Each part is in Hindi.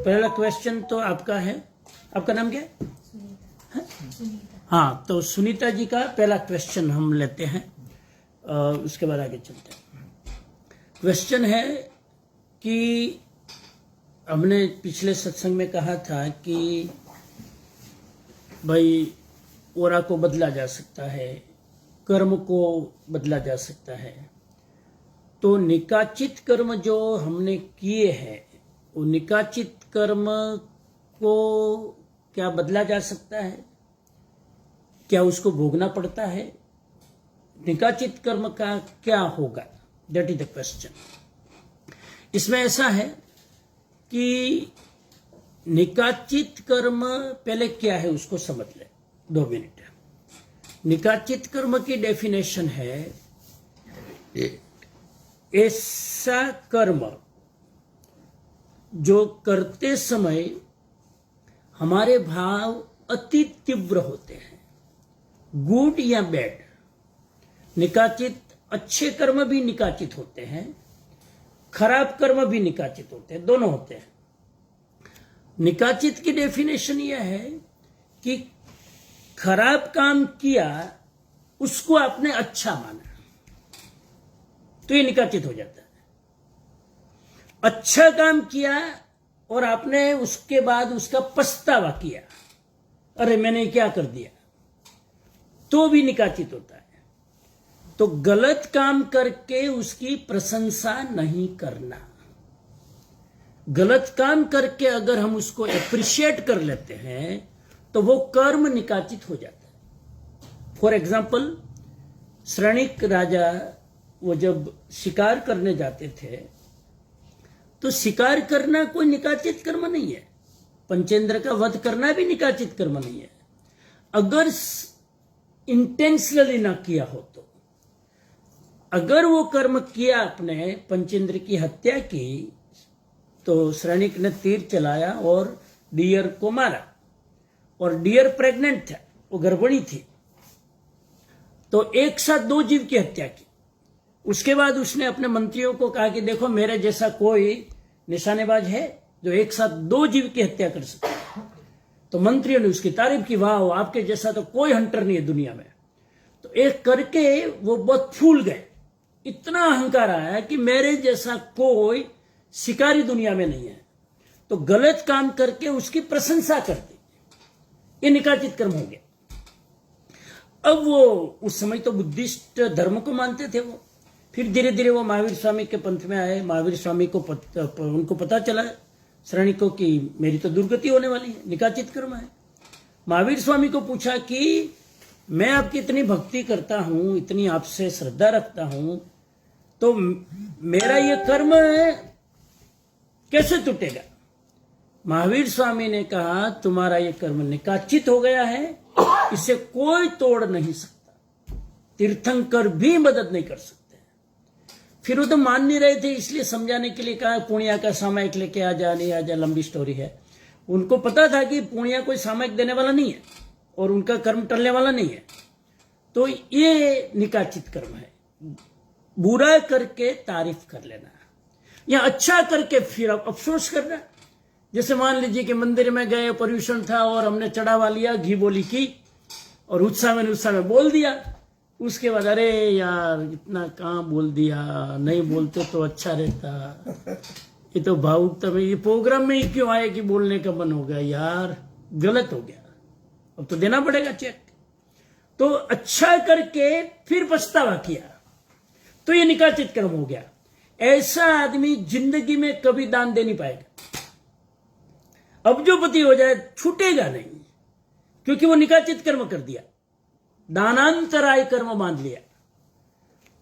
पहला क्वेश्चन तो आपका है, आपका नाम क्या है? सुनीता। हाँ, तो सुनीता जी का पहला क्वेश्चन हम लेते हैं, उसके बाद आगे चलते हैं। क्वेश्चन है कि हमने पिछले सत्संग में कहा था कि भाई ओरा को बदला जा सकता है, कर्म को बदला जा सकता है। तो निकाचित कर्म जो हमने किए हैं, वो निकाचित कर्म को क्या बदला जा सकता है? क्या उसको भोगना पड़ता है? निकाचित कर्म का क्या होगा? That is the question. इसमें ऐसा है कि निकाचित कर्म पहले क्या है उसको समझ ले, 2 मिनट। निकाचित कर्म की डेफिनेशन है ऐसा कर्म जो करते समय हमारे भाव अति तीव्र होते हैं, गुड या बैड। निकाचित अच्छे कर्म भी निकाचित होते हैं, खराब कर्म भी निकाचित होते हैं, दोनों होते हैं। निकाचित की डेफिनेशन यह है कि खराब काम किया उसको आपने अच्छा माना तो ये निकाचित हो जाता है। अच्छा काम किया और आपने उसके बाद उसका पछतावा किया, अरे मैंने क्या कर दिया, तो भी निकाचित होता है। तो गलत काम करके उसकी प्रशंसा नहीं करना। गलत काम करके अगर हम उसको एप्रिशिएट कर लेते हैं तो वो कर्म निकाचित हो जाता है। फॉर एग्जाम्पल, श्रृणिक राजा वो जब शिकार करने जाते थे तो शिकार करना कोई निकाचित कर्म नहीं है, पंचेंद्र का वध करना भी निकाचित कर्म नहीं है, अगर इंटेंशनली ना किया हो तो। अगर वो कर्म किया आपने, पंचेंद्र की हत्या की, तो श्रृणिक ने तीर चलाया और डियर को मारा, और डियर प्रेग्नेंट था, वो गर्भिणी थी, तो एक साथ 2 जीव की हत्या की। उसके बाद उसने अपने मंत्रियों को कहा कि देखो मेरे जैसा कोई निशानेबाज है जो एक साथ 2 जीव की हत्या कर सकता है। तो मंत्रियों ने उसकी तारीफ की, वाह आपके जैसा तो कोई हंटर नहीं है दुनिया में। तो एक करके वो बहुत फूल गए, इतना अहंकार आया कि मेरे जैसा कोई शिकारी दुनिया में नहीं है। तो गलत काम करके उसकी प्रशंसा कर दी, ये निकाचित कर्म हो गया। अब वो उस समय तो बुद्धिस्ट धर्म को मानते थे वो, फिर धीरे धीरे वो महावीर स्वामी के पंथ में आए। महावीर स्वामी को उनको पता चला श्रृणिकों की मेरी तो दुर्गति होने वाली है, निकाचित कर्म है। महावीर स्वामी को पूछा कि मैं आपकी इतनी भक्ति करता हूं, इतनी आपसे श्रद्धा रखता हूं, तो मेरा ये कर्म कैसे टूटेगा? महावीर स्वामी ने कहा तुम्हारा ये कर्म निकाचित हो गया है, इसे कोई तोड़ नहीं सकता, तीर्थंकर भी मदद नहीं कर सकते। फिर वो तो मान नहीं रहे थे, इसलिए समझाने के लिए कहा पुण्या का सामायिक लेके आ जा, नहीं आ जा, लंबी स्टोरी है। उनको पता था कि पुण्या कोई सामायिक देने वाला नहीं है और उनका कर्म टलने वाला नहीं है। तो ये निकाचित कर्म है, बुरा करके तारीफ कर लेना या अच्छा करके फिर अफसोस करना। जैसे मान लीजिए कि मंदिर में गए, पर्यूषण था और हमने चढ़ावा लिया, घी बोली की और उत्साह में बोल दिया, उसके बाद अरे यार इतना कहाँ बोल दिया, नहीं बोलते तो अच्छा रहता, ये तो भावुकता में, ये प्रोग्राम में ही क्यों आए कि बोलने का मन हो गया, यार गलत हो गया, अब तो देना पड़ेगा चेक। तो अच्छा करके फिर पछतावा किया तो ये निकाचित कर्म हो गया। ऐसा आदमी जिंदगी में कभी दान दे नहीं पाएगा। अब जो पति हो जाए छूटेगा नहीं, क्योंकि वो निकाचित कर्म कर दिया, दानांतराय कर्म बांध लिया।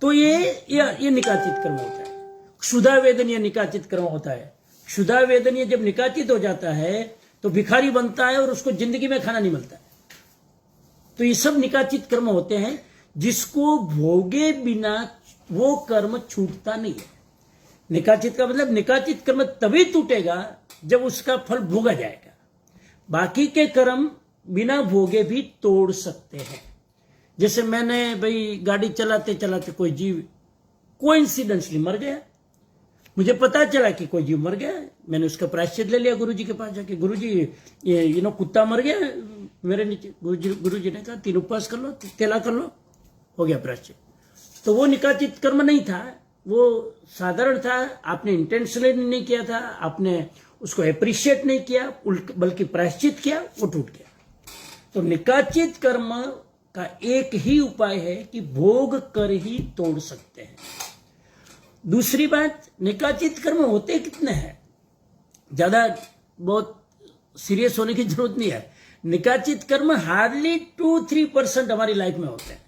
तो ये निकाचित कर्म होता है। क्षुधा वेदनीय निकाचित कर्म होता है। क्षुधा वेदनीय जब निकाचित हो जाता है तो भिखारी बनता है और उसको जिंदगी में खाना नहीं मिलता है। तो ये सब निकाचित कर्म होते हैं, जिसको भोगे बिना वो कर्म छूटता नहीं है। निकाचित का मतलब निकाचित कर्म तभी टूटेगा जब उसका फल भोगा जाएगा। बाकी के कर्म बिना भोगे भी तोड़ सकते हैं। जैसे मैंने भाई गाड़ी चलाते चलाते कोई जीव कोइंसिडेंसली मर गया, मुझे पता चला कि कोई जीव मर गया है, मैंने उसका प्रायश्चित ले लिया गुरुजी के पास जाके। गुरुजी ये कुत्ता मर गया मेरे नीचे। गुरुजी ने कहा 3 उपवास कर लो, तेला कर लो, हो गया प्रायश्चित। तो वो निकाचित कर्म नहीं था, वो साधारण था। आपने इंटेंशनली नहीं किया था, आपने उसको अप्रिशिएट नहीं किया, बल्कि प्रायश्चित किया, वो टूट गया। तो निकाचित कर्म का एक ही उपाय है कि भोग कर ही तोड़ सकते हैं। दूसरी बात, निकाचित कर्म होते कितने हैं, ज्यादा बहुत सीरियस होने की जरूरत नहीं है। निकाचित कर्म हार्डली 2-3% हमारी लाइफ में होते हैं।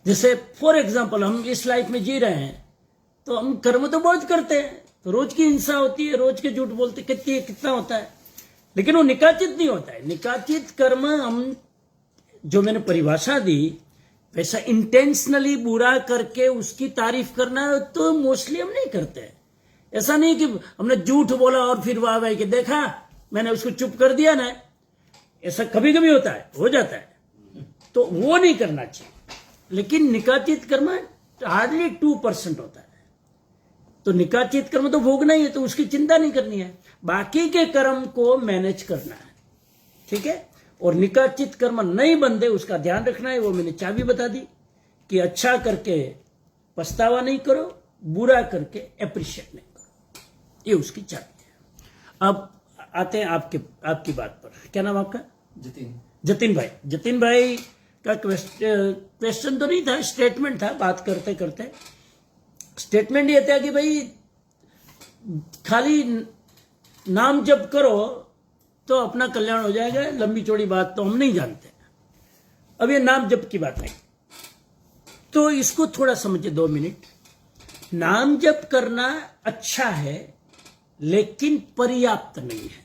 जैसे फॉर एग्जाम्पल हम इस लाइफ में जी रहे हैं, तो हम कर्म तो बहुत करते हैं, तो रोज की हिंसा होती है, रोज के झूठ बोलते कितना होता है, लेकिन वो निकाचित नहीं होता है। निकाचित कर्म हम जो मैंने परिभाषा दी वैसा इंटेंशनली बुरा करके उसकी तारीफ करना तो मोस्टली हम नहीं करते हैं। ऐसा नहीं कि हमने झूठ बोला और फिर वाह भाई कि देखा मैंने उसको चुप कर दिया ना, ऐसा कभी कभी होता है, हो जाता है, तो वो नहीं करना चाहिए। लेकिन निकाचित कर्म हार्डली 2% होता है। तो निकाचित कर्म तो भोगना ही है, तो उसकी चिंता नहीं करनी है, बाकी के कर्म को मैनेज करना है, ठीक है। और निकाचित कर्म नहीं बंधे उसका ध्यान रखना है। वो मैंने चाबी बता दी कि अच्छा करके पछतावा नहीं करो, बुरा करके अप्रिशिएट नहीं करो, ये उसकी चाबी है। अब आते हैं आपकी बात पर। क्या नाम आपका? जतिन भाई। जतिन भाई का क्वेश्चन तो नहीं था, स्टेटमेंट था। बात करते करते स्टेटमेंट ये था कि भाई खाली नाम जप करो तो अपना कल्याण हो जाएगा। लंबी चौड़ी बात तो हम नहीं जानते। अब ये नाम जप की बात है, तो इसको थोड़ा समझिए 2 मिनट। नाम जप करना अच्छा है, लेकिन पर्याप्त नहीं है।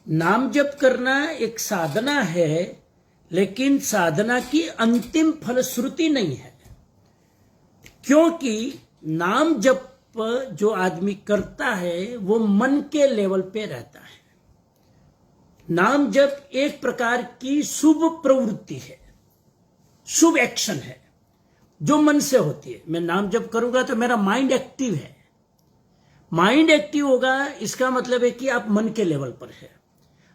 नाम जप करना एक साधना है, लेकिन साधना की अंतिम फलश्रुति नहीं है। क्योंकि नाम जप जो आदमी करता है वो मन के लेवल पे रहता है। नाम जप एक प्रकार की शुभ प्रवृत्ति है, शुभ एक्शन है जो मन से होती है। मैं नाम जप करूंगा तो मेरा माइंड एक्टिव है। माइंड एक्टिव होगा, इसका मतलब है कि आप मन के लेवल पर है,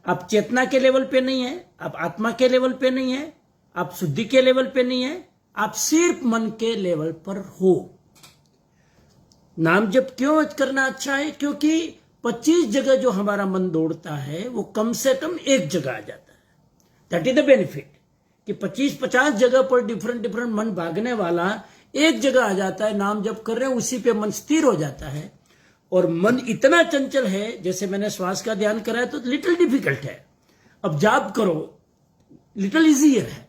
आप चेतना के लेवल पे नहीं है, आप आत्मा के लेवल पे नहीं है, आप शुद्धि के लेवल पे नहीं है, आप सिर्फ मन के लेवल पर हो। नाम जप क्यों करना अच्छा है? क्योंकि 25 जगह जो हमारा मन दौड़ता है वो कम से कम एक जगह आ जाता है। दैट इज द बेनिफिट कि 25-50 जगह पर डिफरेंट मन भागने वाला एक जगह आ जाता है। नाम जप कर रहे हैं, उसी पे मन स्थिर हो जाता है। और मन इतना चंचल है, जैसे मैंने श्वास का ध्यान कराया तो लिटिल डिफिकल्ट है, अब जाप करो लिटिल इजियर है।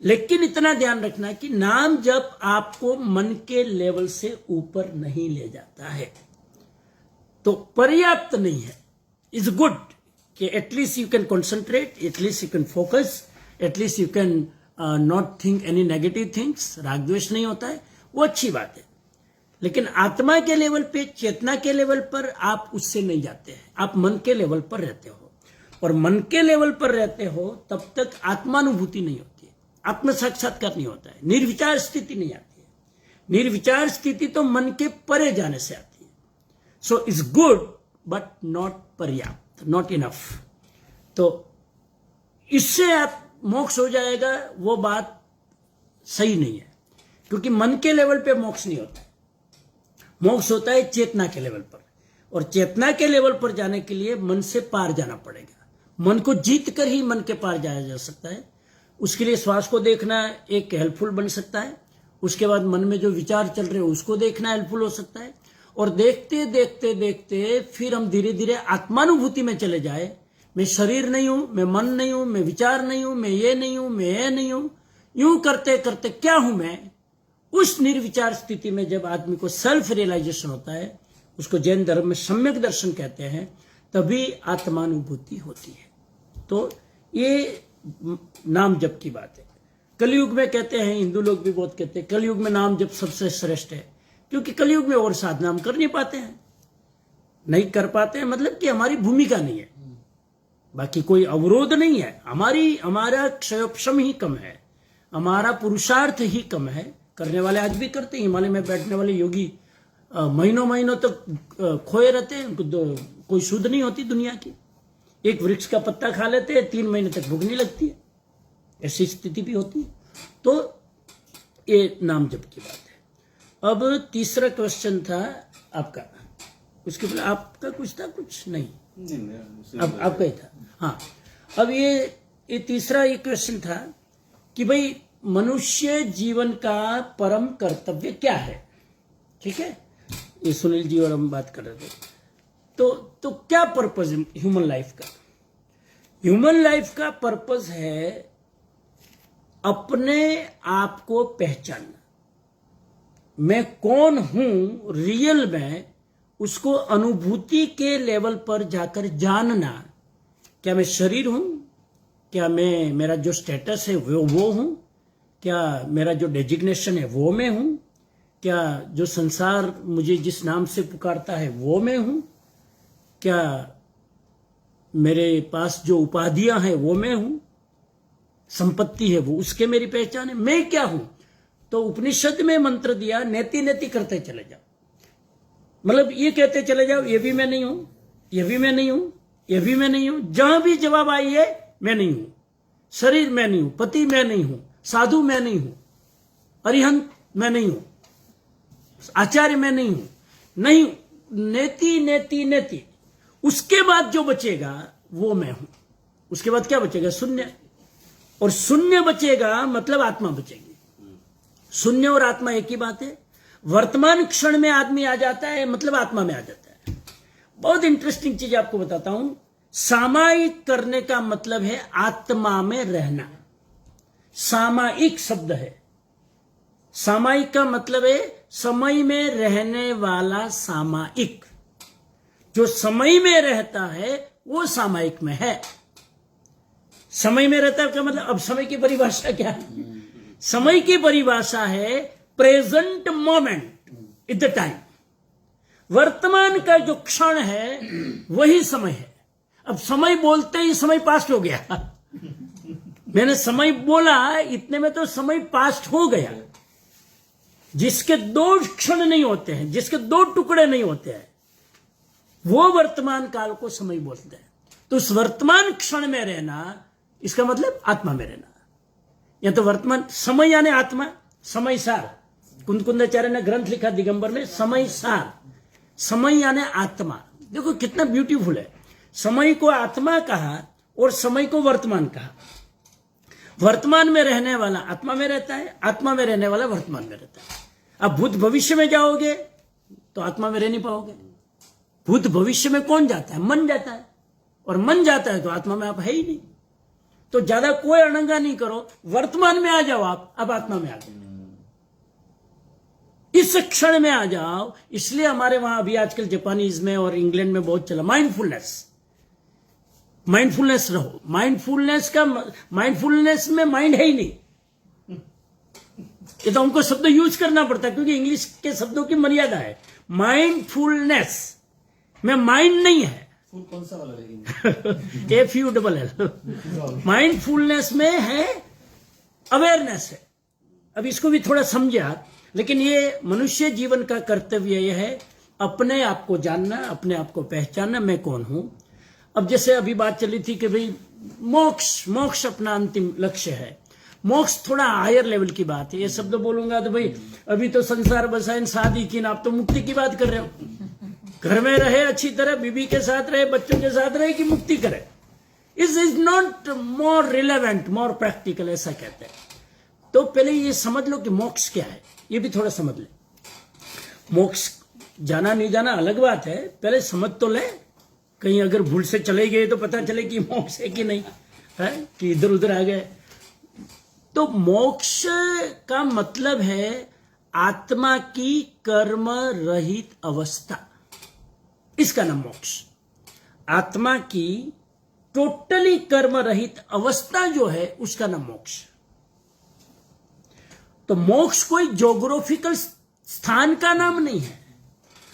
लेकिन इतना ध्यान रखना कि नाम जप आपको मन के लेवल से ऊपर नहीं ले जाता है, तो पर्याप्त नहीं है। इज गुड कि at least you can concentrate, at least you can focus, at least you can not think any negative things. राग द्वेष नहीं होता है, वो अच्छी बात है। लेकिन आत्मा के लेवल पे, चेतना के लेवल पर आप उससे नहीं जाते हैं, आप मन के लेवल पर रहते हो। और मन के लेवल पर रहते हो तब तक आत्मानुभूति नहीं होती है, आत्म साक्षात्कार नहीं होता है, निर्विचार स्थिति नहीं आती है। निर्विचार स्थिति तो मन के परे जाने से आती है। So it's good but not पर्याप्त, नॉट इनफ। तो इससे आप मोक्ष हो जाएगा, वो बात सही नहीं है। क्योंकि मन के लेवल पे मोक्ष नहीं होता है, मोक्ष होता है चेतना के लेवल पर। और चेतना के लेवल पर जाने के लिए मन से पार जाना पड़ेगा। मन को जीत कर ही मन के पार जाया जा सकता है। उसके लिए श्वास को देखना एक हेल्पफुल बन सकता है। उसके बाद मन में जो विचार चल रहे हैं उसको देखना हेल्पफुल हो सकता है। और देखते देखते देखते फिर हम धीरे धीरे आत्मानुभूति में चले जाए। मैं शरीर नहीं हूं, मैं मन नहीं हूं, मैं विचार नहीं हूं, मैं ये नहीं हूं, मैं ये नहीं हूं, यूं करते करते क्या हूं मैं। उस निर्विचार स्थिति में जब आदमी को सेल्फ रियलाइजेशन होता है, उसको जैन धर्म में सम्यक दर्शन कहते हैं, तभी आत्मानुभूति होती है। तो ये नाम जप की बात है। कलयुग में कहते हैं, हिंदू लोग भी बहुत कहते हैं कलयुग में नाम जप सबसे श्रेष्ठ है। क्योंकि कलयुग में और साधना हम कर नहीं पाते हैं, नहीं कर पाते हैं, मतलब कि हमारी भूमिका नहीं है, बाकी कोई अवरोध नहीं है। हमारा क्षयोपशम ही कम है, हमारा पुरुषार्थ ही कम है। करने वाले आज भी करते हैं। हिमालय में बैठने वाले योगी महीनों महीनों तक खोए रहते हैं, उनको कोई सुध नहीं होती दुनिया की। एक वृक्ष का पत्ता खा लेते हैं, 3 महीने तक भूख नहीं लगती है, ऐसी स्थिति भी होती है। तो ये नाम जप की बात है। अब तीसरा क्वेश्चन था आपका, उसके पहले आपका कुछ था? कुछ नहीं, अब आपका ही था। हाँ, अब ये तीसरा ये क्वेश्चन था कि भाई मनुष्य जीवन का परम कर्तव्य क्या है। ठीक है, ये सुनील जी और हम बात कर रहे थे। तो क्या पर्पज है ह्यूमन लाइफ का? ह्यूमन लाइफ का पर्पज है अपने आप को पहचानना। मैं कौन हूं रियल में, उसको अनुभूति के लेवल पर जाकर जानना। क्या मैं शरीर हूं? क्या मेरा जो स्टेटस है वो हूं? क्या मेरा जो डेजिग्नेशन है वो मैं हूं? क्या जो संसार मुझे जिस नाम से पुकारता है वो मैं हूं? क्या मेरे पास जो उपाधियां हैं वो मैं हूं? संपत्ति है वो उसके मेरी पहचान है? मैं क्या हूं? तो उपनिषद में मंत्र दिया, नेति नेति करते चले जाओ। मतलब ये कहते चले जाओ, ये भी मैं नहीं हूं, ये भी मैं नहीं हूं, ये भी मैं नहीं हूं। जहां भी जवाब आई है मैं नहीं हूं। शरीर मैं नहीं हूं, पति मैं नहीं हूं, साधु मैं नहीं हूं, अरिहंत मैं नहीं हूं, आचार्य मैं नहीं हूं, नहीं। नेति नेति नेति। उसके बाद जो बचेगा वो मैं हूं। उसके बाद क्या बचेगा? शून्य। और शून्य बचेगा मतलब आत्मा बचेगी। शून्य और आत्मा एक ही बात है। वर्तमान क्षण में आदमी आ जाता है मतलब आत्मा में आ जाता है। बहुत इंटरेस्टिंग चीज आपको बताता हूं। सामायिक करने का मतलब है आत्मा में रहना। सामायिक शब्द है। सामायिक का मतलब है समय में रहने वाला सामायिक। जो समय में रहता है वो सामायिक में है। समय में रहता है क्या मतलब? अब समय की परिभाषा क्या है? समय की परिभाषा है present moment it the time. वर्तमान का जो क्षण है वही समय है। अब समय बोलते ही समय पास्ट हो गया। मैंने समय बोला, इतने में तो समय पास्ट हो गया। जिसके 2 क्षण नहीं होते हैं, जिसके 2 टुकड़े नहीं होते हैं, वो वर्तमान काल को समय बोलते हैं। तो उस वर्तमान क्षण में रहना, इसका मतलब आत्मा में रहना। या तो वर्तमान समय यानी आत्मा, समय सार। कुंदकुंदाचार्य ने ग्रंथ लिखा दिगंबर में, समय सार। समय यानी आत्मा। देखो कितना ब्यूटीफुल है। समय को आत्मा कहा और समय को वर्तमान कहा। वर्तमान में रहने वाला आत्मा में रहता है, आत्मा में रहने वाला वर्तमान में रहता है। अब भूत भविष्य में जाओगे तो आत्मा में रह नहीं पाओगे। भूत भविष्य में कौन जाता है? मन जाता है। और मन जाता है तो आत्मा में आप है ही नहीं। तो ज्यादा कोई अड़ंगा नहीं करो, वर्तमान में आ जाओ आप, अब आत्मा में आ जाओ, इस क्षण में आ जाओ। इसलिए हमारे वहां अभी आजकल जापानीज में और इंग्लैंड में बहुत चला माइंडफुलनेस। माइंडफुलनेस रहो। माइंडफुलनेस में माइंड है ही नहीं। ये तो हमको शब्द यूज करना पड़ता है क्योंकि इंग्लिश के शब्दों की मर्यादा है। माइंडफुलनेस में माइंड नहीं है। कौन सा वाला लेकिन FULL। माइंडफुलनेस में है अवेयरनेस है। अब इसको भी थोड़ा समझे आप। लेकिन ये मनुष्य जीवन का कर्तव्य यह है अपने आप को जानना, अपने आप को पहचानना, मैं कौन हूं। अब जैसे अभी बात चली थी कि भाई मोक्ष अपना अंतिम लक्ष्य है। मोक्ष थोड़ा हायर लेवल की बात है। ये शब्द बोलूंगा तो भाई अभी तो संसार बसाइन शादी की ना, आप तो मुक्ति की बात कर रहे हो। घर में रहे अच्छी तरह, बीबी के साथ रहे, बच्चों के साथ रहे कि मुक्ति करे। Is not more relevant, more practical, ऐसा कहते हैं। तो पहले ये समझ लो कि मोक्ष क्या है, ये भी थोड़ा समझ ले। मोक्ष जाना नहीं जाना अलग बात है, पहले समझ तो ले। कहीं अगर भूल से चले गए तो पता चले कि मोक्ष है कि नहीं है, कि इधर उधर आ गए। तो मोक्ष का मतलब है आत्मा की कर्म रहित अवस्था, इसका नाम मोक्ष। आत्मा की टोटली कर्म रहित अवस्था जो है उसका नाम मोक्ष। तो मोक्ष कोई ज्योग्राफिकल स्थान का नाम नहीं है।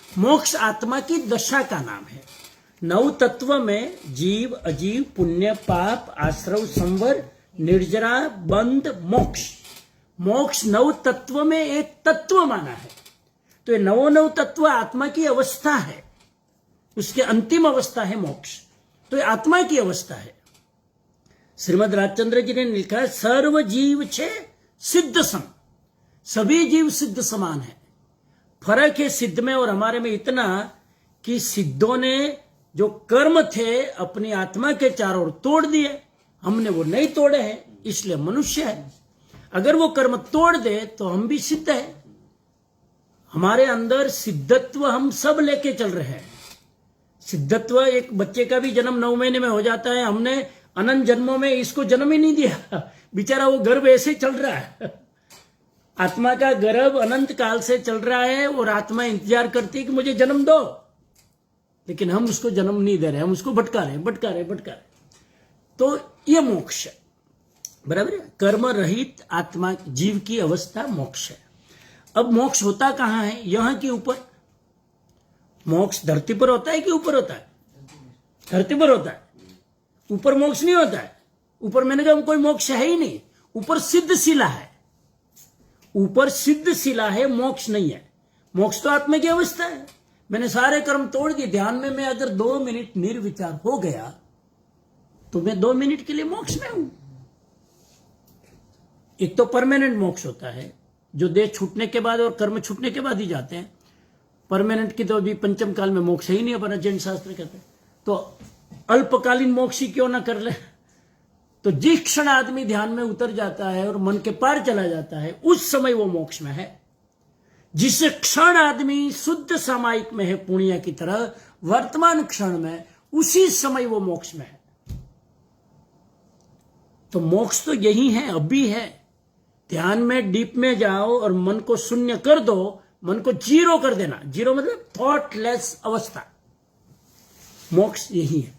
मोक्ष आत्मा की दशा का नाम है। 9 तत्व में जीव, अजीव, पुण्य, पाप, आश्रव, संवर, निर्जरा, बंध, मोक्ष। मोक्ष 9 तत्व में एक तत्व माना है। तो ये नवोनव तत्व आत्मा की अवस्था है, उसके अंतिम अवस्था है मोक्ष। तो ये आत्मा की अवस्था है। श्रीमद राजचंद्र जी ने लिखा है, सर्व जीव छे सिद्ध सम, सभी जीव सिद्ध समान है। फर्क है सिद्ध में और हमारे में इतना कि सिद्धों ने जो कर्म थे अपनी आत्मा के चारों ओर तोड़ दिए, हमने वो नहीं तोड़े हैं, इसलिए मनुष्य है। अगर वो कर्म तोड़ दे तो हम भी सिद्ध है। हमारे अंदर सिद्धत्व हम सब लेके चल रहे हैं। सिद्धत्व, एक बच्चे का भी जन्म 9 महीने में हो जाता है। हमने अनंत जन्मों में इसको जन्म ही नहीं दिया, बेचारा वो गर्भ ऐसे चल रहा है। आत्मा का गर्भ अनंत काल से चल रहा है और आत्मा इंतजार करती है कि मुझे जन्म दो, लेकिन हम उसको जन्म नहीं दे रहे, हम उसको भटका रहे। तो ये मोक्ष है, बराबर है। कर्म रहित आत्मा जीव की अवस्था मोक्ष है। अब मोक्ष होता कहां है? यहां के ऊपर। मोक्ष धरती पर होता है कि ऊपर होता है? धरती पर होता है, ऊपर मोक्ष नहीं होता है। ऊपर मैंने कहा कोई मोक्ष है ही नहीं, ऊपर सिद्ध शिला है, ऊपर सिद्ध शिला है, मोक्ष नहीं है। मोक्ष तो आत्मा की अवस्था है। मैंने सारे कर्म तोड़ दिए, ध्यान में मैं अगर 2 मिनट निर्विचार हो गया तो मैं 2 मिनट के लिए मोक्ष में हूं। एक तो परमानेंट मोक्ष होता है, जो देह छूटने के बाद और कर्म छूटने के बाद ही जाते हैं। परमानेंट की तो अभी पंचम काल में मोक्ष ही नहीं है, जैन शास्त्र कहते हैं। तो अल्पकालीन मोक्ष ही क्यों ना कर ले। तो जिस क्षण आदमी ध्यान में उतर जाता है और मन के पार चला जाता है, उस समय वो मोक्ष में है। जिस क्षण आदमी शुद्ध सामायिक में है पुण्य की तरह, वर्तमान क्षण में, उसी समय वो मोक्ष में है। तो मोक्ष तो यही है, अभी है। ध्यान में डीप में जाओ और मन को शून्य कर दो, मन को जीरो कर देना। जीरो मतलब थॉटलेस अवस्था। मोक्ष यही है।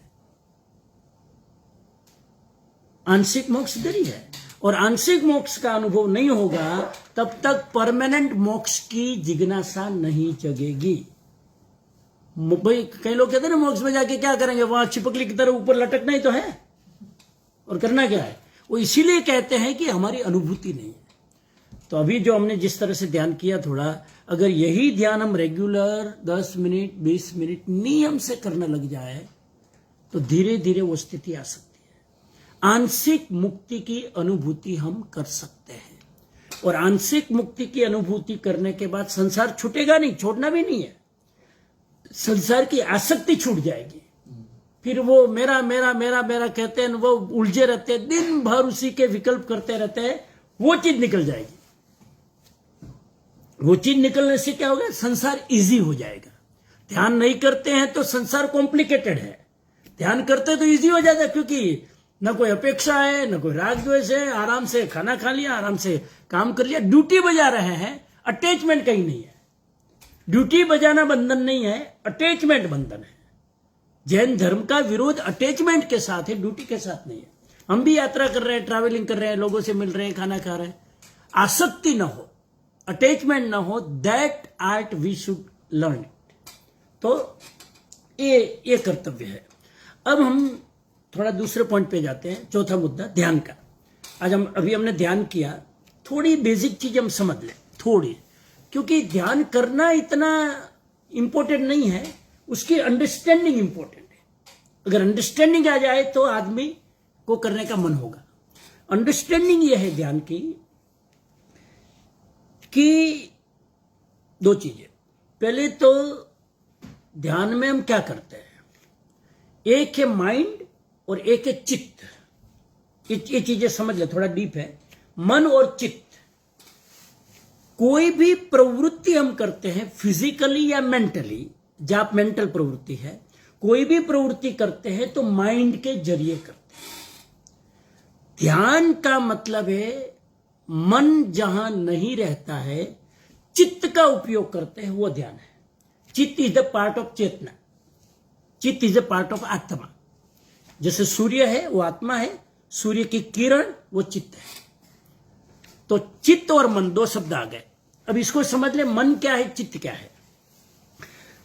आंशिक मोक्ष इधर ही है। और आंशिक मोक्ष का अनुभव नहीं होगा तब तक परमानेंट मोक्ष की जिज्ञासा नहीं जगेगी। भाई कई लोग कहते हैं ना, मोक्ष में जाके क्या करेंगे, वहां छिपकली की तरह ऊपर लटकना ही तो है, और करना क्या है। वो इसीलिए कहते हैं कि हमारी अनुभूति नहीं है। तो अभी जो हमने जिस तरह से ध्यान किया, थोड़ा अगर यही ध्यान हम रेगुलर 10 मिनट 20 मिनट नियम से करने लग जाए तो धीरे धीरे वो स्थिति आ सकती है। आंशिक मुक्ति की अनुभूति हम कर सकते हैं। और आंशिक मुक्ति की अनुभूति करने के बाद संसार छूटेगा नहीं, छोड़ना भी नहीं है। संसार की आसक्ति छूट जाएगी। फिर वो मेरा मेरा मेरा मेरा कहते हैं, वो उलझे रहते हैं, दिन भर उसी के विकल्प करते रहते हैं। वो चीज निकल जाएगी। वो चीज निकलने से क्या होगा, संसार इजी हो जाएगा। ध्यान नहीं करते हैं तो संसार कॉम्प्लिकेटेड है, ध्यान करते तो इजी हो जाता है, क्योंकि न कोई अपेक्षा है, न कोई राग द्वेष है, आराम से खाना खा लिया, आराम से काम कर लिया, ड्यूटी बजा रहे हैं, अटैचमेंट कहीं नहीं है। ड्यूटी बजाना बंधन नहीं है, अटैचमेंट बंधन है। जैन धर्म का विरोध अटैचमेंट के साथ है, ड्यूटी के साथ नहीं है। हम भी यात्रा कर रहे हैं, ट्रैवलिंग कर रहे हैं, लोगों से मिल रहे हैं, खाना खा रहे हैं, आसक्ति ना हो, अटैचमेंट ना हो, that art we should learn. तो ये कर्तव्य है। अब हम थोड़ा दूसरे पॉइंट पे जाते हैं, चौथा मुद्दा ध्यान का। आज अभी हमने ध्यान किया, थोड़ी बेसिक चीज हम समझ लें थोड़ी, क्योंकि ध्यान करना इतना इंपॉर्टेंट नहीं है, उसकी अंडरस्टैंडिंग इंपॉर्टेंट है। अगर अंडरस्टैंडिंग आ जाए तो आदमी को करने का मन होगा। अंडरस्टैंडिंग यह है ध्यान की कि 2 चीजें। पहले तो ध्यान में हम क्या करते हैं, एक है माइंड और एक है चित्त। ये चीजें समझ ले, थोड़ा डीप है। मन और चित्त, कोई भी प्रवृत्ति हम करते हैं फिजिकली या मेंटली, जब मेंटल प्रवृत्ति है, कोई भी प्रवृत्ति करते हैं तो माइंड के जरिए करते हैं। ध्यान का मतलब है मन जहां नहीं रहता है, चित्त का उपयोग करते हैं, वो ध्यान है। चित्त इज द पार्ट ऑफ चेतना, चित्त इज द पार्ट ऑफ आत्मा। जैसे सूर्य है वो आत्मा है, सूर्य की किरण वो चित्त है। तो चित्त और मन 2 शब्द आ गए। अब इसको समझ ले, मन क्या है, चित्त क्या है।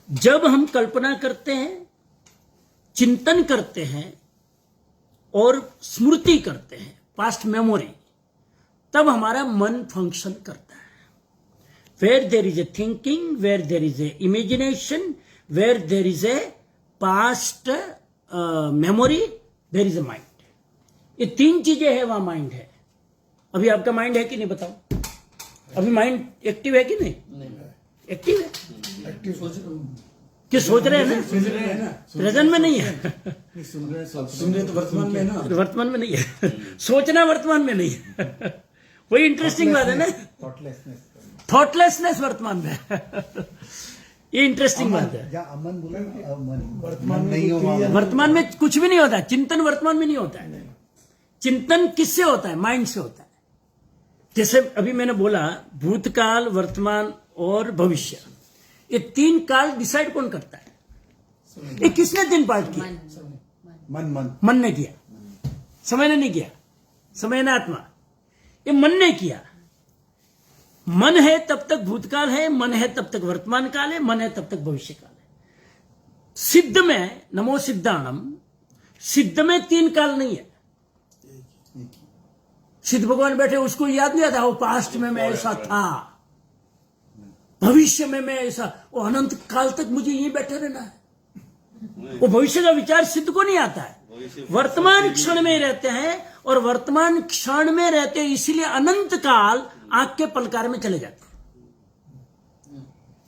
जब हम कल्पना करते हैं, चिंतन करते हैं और स्मृति करते हैं, पास्ट मेमोरी, तब हमारा मन फंक्शन करता है। Where there is a thinking, where there is a imagination, where there is a past memory, there is a mind. ये 3 चीजें हैं, वहां माइंड है. अभी आपका माइंड है कि नहीं बताओ? अभी माइंड एक्टिव है कि नहीं? एक्टिव है. कि सोच रहे हैं ना? प्रेजेंट में नहीं है. सुन रहे तो वर्तमान में ना. वर्तमान में नहीं है. सोचना वर्तमान में नहीं है. वही इंटरेस्टिंग बात है ना. थॉटलेसनेस वर्तमान में. ये इंटरेस्टिंग बात है. अमन बोला वर्तमान में नहीं होगा. वर्तमान में कुछ भी नहीं होता. चिंतन वर्तमान में नहीं होता है. चिंतन किससे होता है? माइंड से होता है. जैसे अभी मैंने बोला, भूतकाल, वर्तमान और भविष्य, ये 3 काल डिसाइड कौन करता है? ये किसने 3 पार्ट किया? मन ने किया. समय ने नहीं किया. समय ने आत्मा. ये मन ने किया. मन है तब तक भूतकाल है, मन है तब तक वर्तमान काल है, मन है तब तक भविष्य काल है. सिद्ध में, नमो सिद्धाणम, सिद्ध में 3 काल नहीं है. सिद्ध भगवान बैठे, उसको याद नहीं आता वो पास्ट में मैं ऐसा था, भविष्य में मैं ऐसा, वो अनंत काल तक मुझे यहीं बैठे रहना है. वो भविष्य का विचार सिद्ध को नहीं आता है. वर्तमान क्षण में रहते हैं, और वर्तमान क्षण में रहते हैं इसलिए अनंत काल आंख के पलकार में चले जाते हैं.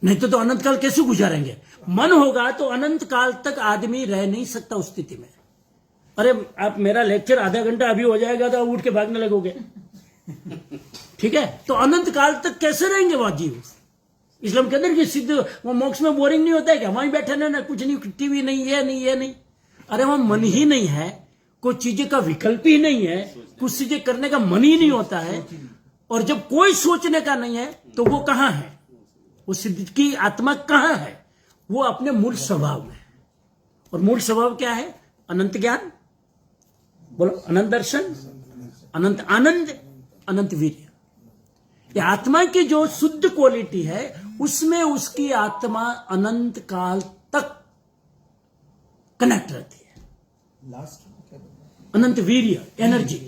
नहीं तो अनंत काल कैसे गुजारेंगे? मन होगा तो अनंत काल तक आदमी रह नहीं सकता उस स्थिति में. अरे आप, मेरा लेक्चर आधा घंटा अभी हो जाएगा तो उठ के भागने लगोगे. ठीक है, तो अनंत काल तक कैसे रहेंगे वह जीव? इसलिए हम कहते हैं कि सिद्ध, वो मोक्ष में बोरिंग नहीं होता है क्या? वहीं बैठे रहना, कुछ नहीं, टीवी नहीं, ये नहीं, ये नहीं. अरे वहां मन ही नहीं है, कोई चीजें का विकल्प ही नहीं है, कुछ चीजें करने का मन ही नहीं होता है. और जब कोई सोचने का नहीं है तो वो कहां है? वो सिद्ध की आत्मा कहां है? वो अपने मूल स्वभाव में. और मूल स्वभाव क्या है? अनंत ज्ञान, बोलो, अनंत दर्शन, अनंत आनंद, अनंत वीर्य. ये आत्मा की जो शुद्ध क्वालिटी है, उसमें उसकी आत्मा अनंत काल तक कनेक्ट रहती है. अनंत वीर्य, एनर्जी,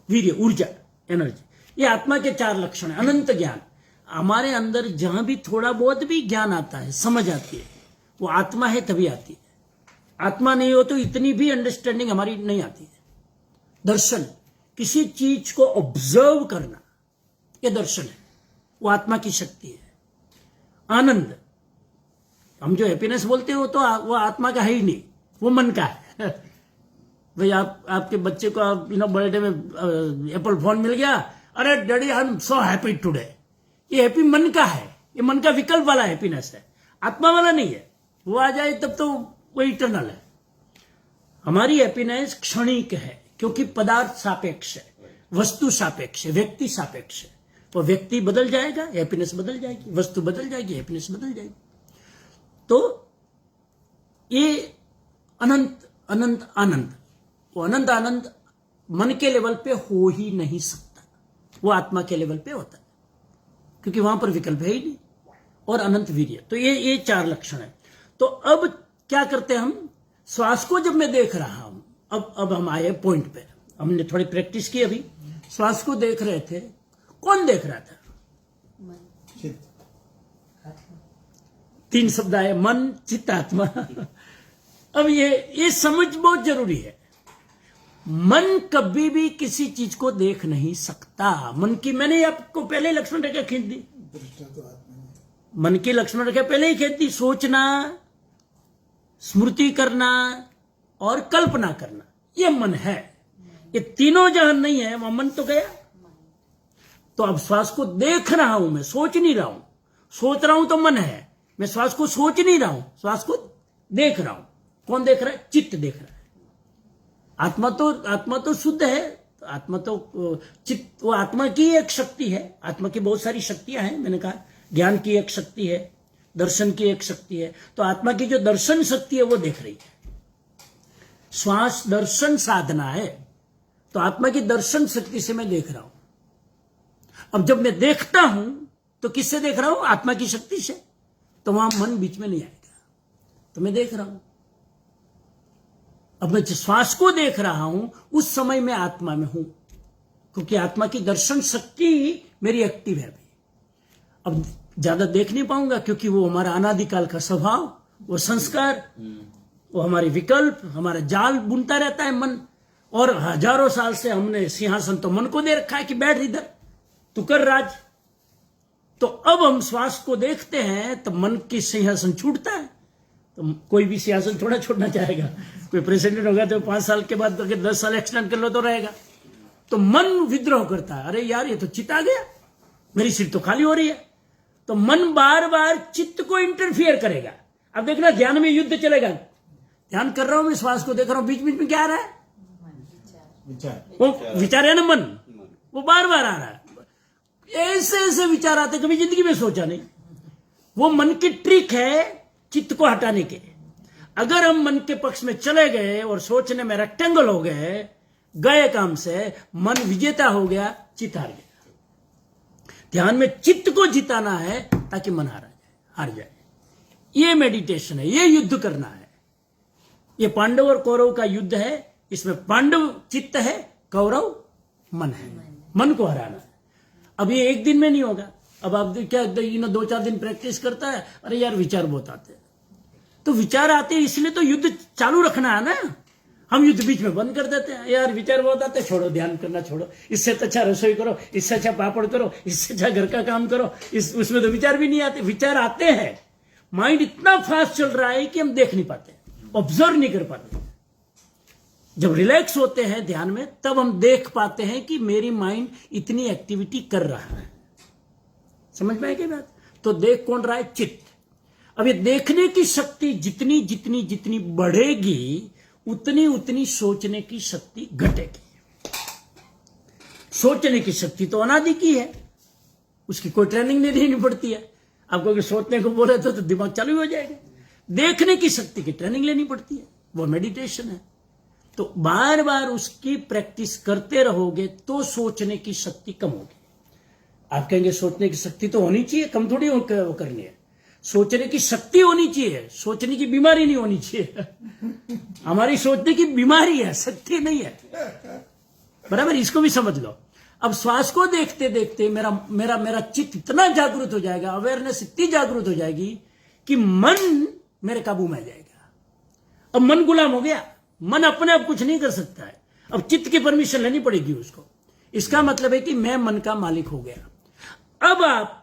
वीर्य, ऊर्जा, एनर्जी. ये आत्मा के 4 लक्षण है. अनंत ज्ञान, हमारे अंदर जहां भी थोड़ा बहुत भी ज्ञान आता है, समझ आती है, वो आत्मा है तभी आती है. आत्मा नहीं हो तो इतनी भी अंडरस्टैंडिंग हमारी नहीं आती है. दर्शन, किसी चीज को ऑब्जर्व करना, ये दर्शन है, वो आत्मा की शक्ति है. आनंद, हम जो हैप्पीनेस बोलते हो तो वो आत्मा का है ही नहीं, वो मन का है. भाई आपके बच्चे को आप बर्थडे में एप्पल फोन मिल गया, अरे daddy I am so happy today, ये हैप्पी मन का है. ये मन का विकल्प वाला हैप्पीनेस है, आत्मा वाला नहीं है. वो आ जाए तब तो वो इटर्नल है. हमारी हैप्पीनेस क्षणिक है, क्योंकि पदार्थ सापेक्ष है, वस्तु सापेक्ष है, व्यक्ति सापेक्ष है. वो व्यक्ति बदल जाएगा, हैप्पीनेस बदल जाएगी, वस्तु बदल जाएगी, हैप्पीनेस बदल जाएगी. तो ये अनंत अनंत आनंद, वो अनंत आनंद मन के लेवल पे हो ही नहीं सकता, वो आत्मा के लेवल पे होता है, क्योंकि वहां पर विकल्प है ही नहीं. और अनंत वीर्य. तो ये 4 लक्षण है. तो अब क्या करते हैं हम? श्वास को जब मैं देख रहा हूं, अब हम आए पॉइंट पे, हमने थोड़ी प्रैक्टिस की. अभी श्वास को देख रहे थे, कौन देख रहा था? 3 शब्द आए, मन, चित्त, आत्मा. अब ये समझ बहुत जरूरी है. मन कभी भी किसी चीज को देख नहीं सकता. मन की, मैंने आपको पहले लक्ष्मण रेखा खींच दी, मन की लक्ष्मण रेखा पहले ही खींच दी. सोचना, स्मृति करना और कल्पना करना, ये मन है. ये तीनों जहां नहीं है वहां मन तो गया. तो अब श्वास को देख रहा हूं मैं, सोच नहीं रहा हूं. सोच रहा हूं तो मन है, मैं श्वास को सोच नहीं रहा हूं, श्वास को देख रहा हूं. कौन देख रहा है? चित्त देख रहा है. आत्मा तो शुद्ध है. आत्मा तो चित्त, वो आत्मा की एक शक्ति है. आत्मा की बहुत सारी शक्तियां हैं. मैंने कहा ज्ञान की एक शक्ति है, दर्शन की एक शक्ति है. तो आत्मा की जो दर्शन शक्ति है वो देख रही है. श्वास दर्शन साधना है, तो आत्मा की दर्शन शक्ति से मैं देख रहा हूं. अब जब मैं देखता हूं तो किससे देख रहा हूं? आत्मा की शक्ति से. तो वहां मन बीच में नहीं आएगा, तो मैं देख रहा हूं. अब मैं श्वास को देख रहा हूं, उस समय मैं आत्मा में हूं, क्योंकि आत्मा की दर्शन शक्ति मेरी एक्टिव है अभी. अब ज्यादा देख नहीं पाऊंगा, क्योंकि वो हमारा अनादिकाल का स्वभाव, वो संस्कार, वो हमारे विकल्प, हमारा जाल बुनता रहता है मन। और हजारों साल से हमने सिंहासन तो मन को दे रखा है कि बैठ इधर, तू कर राज। तो अब हम श्वास को देखते हैं तो मन की सिंहासन छूटता है। तो कोई भी सिंहासन थोड़ा छोड़ना चाहेगा। कोई प्रेसिडेंट होगा तो 5 साल के बाद अगर 10 साल एक्सटेंड कर लो तो रहेगा। तो मन विद्रोह करता है, अरे यार ये तो चित्त आ गया, मेरी सीट तो खाली हो रही है। तो मन बार बार चित्त को इंटरफियर करेगा। अब देखना ध्यान में युद्ध चलेगा। ध्यान कर रहा हूं मैं, श्वास को देख रहा हूं, बीच बीच में क्या आ रहा है? वो विचार है ना, मन, वो बार बार आ रहा है। ऐसे ऐसे विचार आते कभी जिंदगी में सोचा नहीं। वो मन की ट्रिक है चित्त को हटाने के। अगर हम मन के पक्ष में चले गए और सोचने में रेक्टेंगल हो गए काम से, मन विजेता हो गया, चित्त हार गया। ध्यान में चित्त को जिताना है ताकि मन हार जाए। ये मेडिटेशन है, ये युद्ध करना है। ये पांडव और कौरव का युद्ध है। इसमें पांडव चित्त है, कौरव मन है। मन को हराना है। अब ये एक दिन में नहीं होगा। अब आप क्या 2-4 दिन प्रैक्टिस करता है, अरे यार विचार बहुत आते हैं। तो विचार आते हैं, इसलिए तो युद्ध चालू रखना है ना। हम युद्ध बीच में बंद कर देते हैं, यार विचार बहुत आते हैं, छोड़ो, ध्यान करना छोड़ो, इससे अच्छा रसोई करो, इससे अच्छा पापड़ करो, इससे अच्छा घर का काम करो। उसमें तो विचार भी नहीं आते। विचार आते हैं, माइंड इतना फास्ट चल रहा है कि हम देख नहीं पाते, ऑब्जर्व नहीं कर पाते। जब रिलैक्स होते हैं ध्यान में, तब हम देख पाते हैं कि मेरी माइंड इतनी एक्टिविटी कर रहा है। समझ में आएगी बात? तो देख कौन रहा है? चित्त। अब ये देखने की शक्ति जितनी जितनी जितनी बढ़ेगी, उतनी उतनी सोचने की शक्ति घटेगी। सोचने की शक्ति तो अनादि की है, उसकी कोई ट्रेनिंग नहीं देनी पड़ती है। आपको अगर सोचने को बोले तो दिमाग चालू हो जाएगा। देखने की शक्ति की ट्रेनिंग लेनी पड़ती है, वो मेडिटेशन है। तो बार बार उसकी प्रैक्टिस करते रहोगे तो सोचने की शक्ति कम होगी। आप कहेंगे सोचने की शक्ति तो होनी चाहिए, कम थोड़ी वो करनी है। सोचने की शक्ति होनी चाहिए, सोचने की बीमारी नहीं होनी चाहिए। हमारी सोचने की बीमारी है, शक्ति नहीं है। बराबर, इसको भी समझ लो। अब श्वास को देखते देखते मेरा चित्त इतना जागृत हो जाएगा, अवेयरनेस इतनी जागृत हो जाएगी कि मन मेरे काबू में आ जाएगा। अब मन गुलाम हो गया। मन अपने आप कुछ नहीं कर सकता है। अब चित्त की परमिशन लेनी पड़ेगी उसको। इसका मतलब है कि मैं मन का मालिक हो गया। अब आप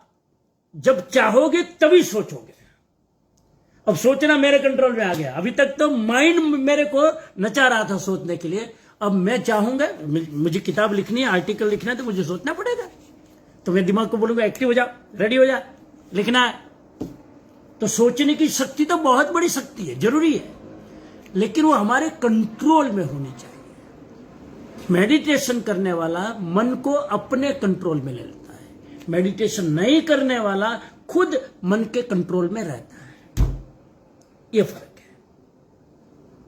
जब चाहोगे तभी सोचोगे। अब सोचना मेरे कंट्रोल में आ गया। अभी तक तो माइंड मेरे को नचा रहा था सोचने के लिए। अब मैं चाहूंगा, मुझे किताब लिखनी है, आर्टिकल लिखना है, तो मुझे सोचना पड़ेगा। तो मैं दिमाग को बोलूंगा एक्टिव हो जा, रेडी हो जा, लिखना है। तो सोचने की शक्ति तो बहुत बड़ी शक्ति है, जरूरी है, लेकिन वो हमारे कंट्रोल में होनी चाहिए। मेडिटेशन करने वाला मन को अपने कंट्रोल में ले लेता है। मेडिटेशन नहीं करने वाला खुद मन के कंट्रोल में रहता है। ये फर्क है।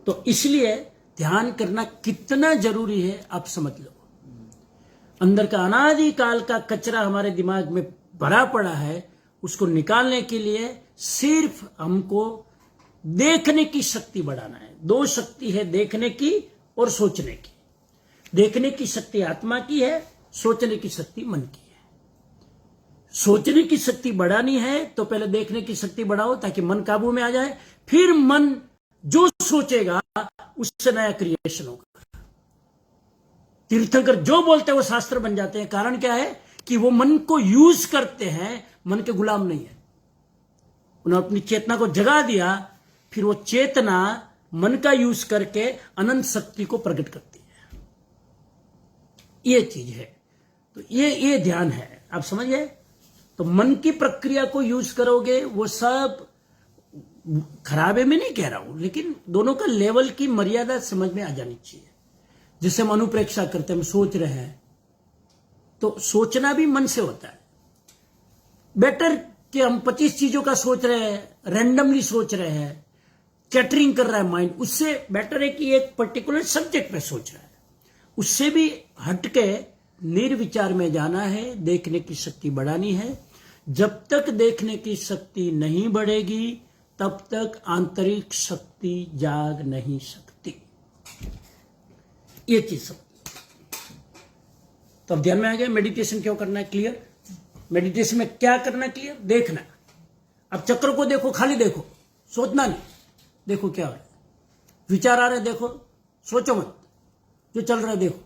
तो इसलिए ध्यान करना कितना जरूरी है आप समझ लो। अंदर का अनादिकाल का कचरा हमारे दिमाग में भरा पड़ा है, उसको निकालने के लिए सिर्फ हमको देखने की शक्ति बढ़ाना है। 2 शक्ति है, देखने की और सोचने की। देखने की शक्ति आत्मा की है, सोचने की शक्ति मन की है। सोचने की शक्ति बढ़ानी है तो पहले देखने की शक्ति बढ़ाओ ताकि मन काबू में आ जाए। फिर मन जो सोचेगा उससे नया क्रिएशन होगा। तीर्थंकर जो बोलते हैं वो शास्त्र बन जाते हैं। कारण क्या है कि वो मन को यूज करते हैं, मन के गुलाम नहीं है। उन्होंने अपनी चेतना को जगा दिया, फिर वो चेतना मन का यूज करके अनंत शक्ति को प्रकट करती है। ये चीज है। तो ये ध्यान है, आप समझ गए? तो मन की प्रक्रिया को यूज करोगे, वो सब खराब है मैं नहीं कह रहा हूं, लेकिन दोनों का लेवल की मर्यादा समझ में आ जानी चाहिए। जैसे हम अनुप्रेक्षा करते हैं, हम सोच रहे हैं, तो सोचना भी मन से होता है। बेटर कि हम 25 चीजों का सोच रहे हैं, रैंडमली सोच रहे हैं, कैटरिंग कर रहा है माइंड, उससे बेटर है कि एक पर्टिकुलर सब्जेक्ट पे सोच रहा है। उससे भी हटके निर्विचार में जाना है, देखने की शक्ति बढ़ानी है। जब तक देखने की शक्ति नहीं बढ़ेगी तब तक आंतरिक शक्ति जाग नहीं सकती। ये चीज समझ। तो अब ध्यान में आ गया मेडिटेशन क्यों करना है, क्लियर? मेडिटेशन में क्या करना, क्लियर देखना। अब चक्र को देखो, खाली देखो, सोचना नहीं, देखो क्या हो रहा है, विचार आ रहे देखो, सोचो मत, जो चल रहा है देखो।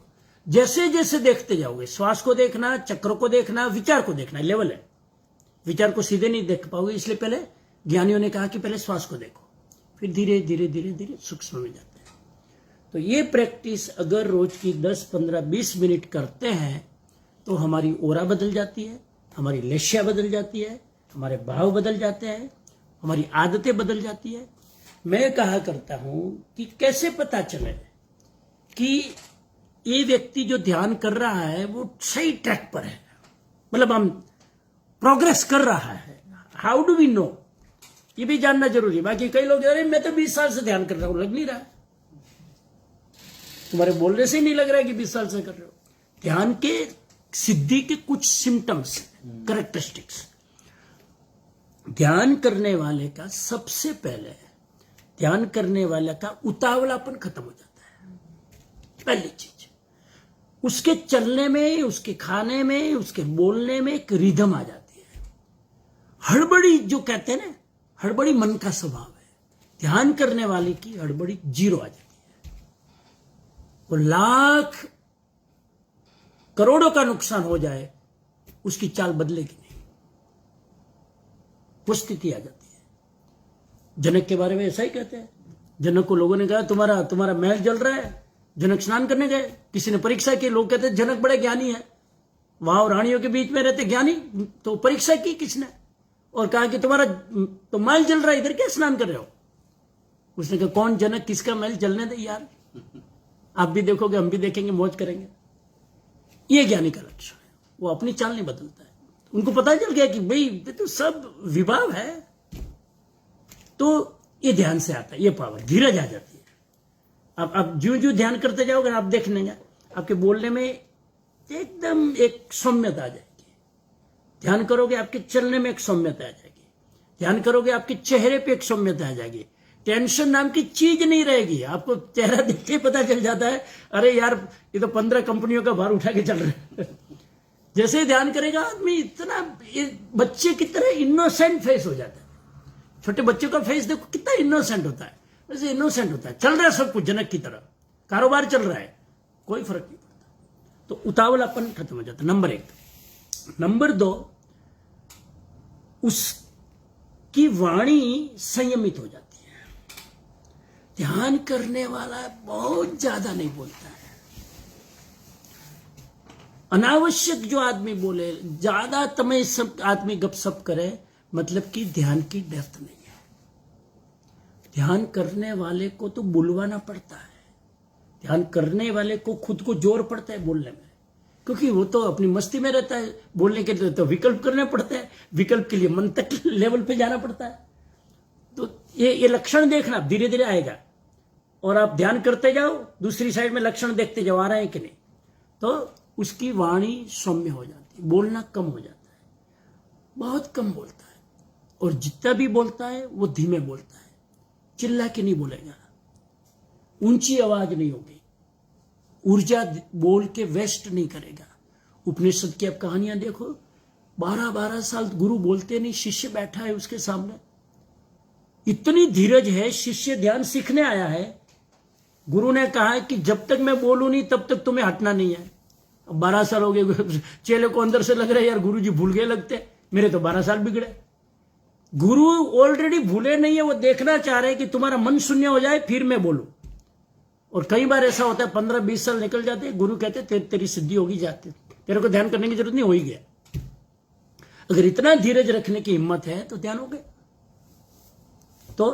जैसे जैसे देखते जाओगे, श्वास को देखना, चक्र को देखना, विचार को देखना, लेवल है। विचार को सीधे नहीं देख पाओगे, इसलिए पहले ज्ञानियों ने कहा कि पहले श्वास को देखो, फिर धीरे धीरे धीरे धीरे सूक्ष्म में जाते हैं। तो ये प्रैक्टिस अगर रोज की 10, 15, 20 मिनट करते हैं तो हमारी ओरा बदल जाती है, हमारी लेश्या बदल जाती है, हमारे भाव बदल जाते हैं, हमारी आदतें बदल जाती है। मैं कहा करता हूं कि कैसे पता चले कि ये व्यक्ति जो ध्यान कर रहा है वो सही ट्रैक पर है, मतलब हम प्रोग्रेस कर रहा है। हाउ डू वी नो, ये भी जानना जरूरी है। बाकी कई लोग अरे मैं तो 20 साल से ध्यान कर रहा हूं, लग नहीं रहा, तुम्हारे बोलने से ही नहीं लग रहा है कि 20 साल से कर रहे हो। ध्यान के सिद्धि के कुछ सिम्टम्स, कैरेक्टरिस्टिक्स। ध्यान करने वाले का सबसे पहले, ध्यान करने वाले का उतावलापन खत्म हो जाता है, पहली चीज। उसके चलने में, उसके खाने में, उसके बोलने में एक रिदम आ जाती है। हड़बड़ी जो कहते हैं ना, हड़बड़ी मन का स्वभाव है। ध्यान करने वाले की हड़बड़ी 0 आ जाती है। वो लाख करोड़ों का नुकसान हो जाए, उसकी चाल बदलेगी नहीं, वो स्थिति आ जाती है। जनक के बारे में ऐसा ही कहते हैं। जनक को लोगों ने कहा तुम्हारा महल जल रहा है। जनक स्नान करने गए, किसी ने परीक्षा की, लोग कहते हैं जनक बड़े ज्ञानी है, वहां रानियों के बीच में रहते ज्ञानी, तो परीक्षा की किसने, और कहा कि तुम्हारा तो महल जल रहा है, इधर क्या स्नान कर रहे हो। उसने कहा कौन जनक, किसका महल जलने दे यार, आप भी देखोगे हम भी देखेंगे, मौज करेंगे। ये ज्ञानी का लक्षण है, वो अपनी चाल नहीं बदलता है। उनको पता चल गया कि भाई ये तो सब विभाव है, तो ये ध्यान से आता है, ये पावर, धीरज आ जाती है। आप ज्यों ज्यों ध्यान करते जाओगे आप देख लेंगे आपके बोलने में एकदम एक सौम्यता आ जाएगी। ध्यान करोगे आपके चलने में एक सौम्यता आ जाएगी। ध्यान करोगे आपके चेहरे पे एक सौम्यता आ जाएगी। टेंशन नाम की चीज नहीं रहेगी। आपको चेहरा देख के पता चल जाता है अरे यार ये तो 15 कंपनियों का भार उठा के चल रहे हैं। जैसे ही ध्यान करेगा आदमी इतना बच्चे की तरह इनोसेंट फेस हो जाता है। छोटे बच्चों का फेस देखो कितना इनोसेंट होता है, वैसे इनोसेंट होता है, चल रहा है सब कुछ जनक की तरह, कारोबार चल रहा है, कोई फर्क नहीं पड़ता। तो उतावलापन खत्म हो जाता है, नंबर 1। नंबर 2, उसकी वाणी संयमित हो जाती है। ध्यान करने वाला बहुत ज्यादा नहीं बोलता है। अनावश्यक जो आदमी बोले, ज्यादा समय सब आदमी गपशप करे, मतलब कि ध्यान की डेप्थ नहीं है। ध्यान करने वाले को तो बुलवाना पड़ता है, ध्यान करने वाले को खुद को जोर पड़ता है बोलने में, क्योंकि वो तो अपनी मस्ती में रहता है। बोलने के लिए तो विकल्प करने पड़ते हैं, विकल्प के लिए मंतक लेवल पे जाना पड़ता है। तो ये लक्षण देखना धीरे धीरे आएगा, और आप ध्यान करते जाओ, दूसरी साइड में लक्षण देखते जाओ आ रहे हैं कि नहीं, तो उसकी वाणी सौम्य हो जाती है, बोलना कम हो जाता है, बहुत कम बोलता है, और जितना भी बोलता है वो धीमे बोलता है, चिल्ला के नहीं बोलेगा, ऊंची आवाज नहीं होगी, ऊर्जा बोल के वेस्ट नहीं करेगा। उपनिषद की आप कहानियां देखो, 12-12 साल गुरु बोलते नहीं, शिष्य बैठा है उसके सामने, इतनी धीरज है। शिष्य ध्यान सीखने आया है, गुरु ने कहा है कि जब तक मैं बोलूं नहीं तब तक तुम्हें हटना नहीं है। 12 साल हो गए, चेले को अंदर से लग रहा है यार गुरु जी भूल गए लगते, मेरे तो 12 साल बिगड़े। गुरु ऑलरेडी भूले नहीं है, वो देखना चाह रहे हैं कि तुम्हारा मन शून्य हो जाए फिर मैं बोलूं। और कई बार ऐसा होता है 15-20 साल निकल जाते हैं, गुरु कहते तेरी सिद्धि होगी, जाते तेरे को ध्यान करने की जरूरत नहीं, हो ही गया। अगर इतना धीरज रखने की हिम्मत है तो ध्यान हो गया। तो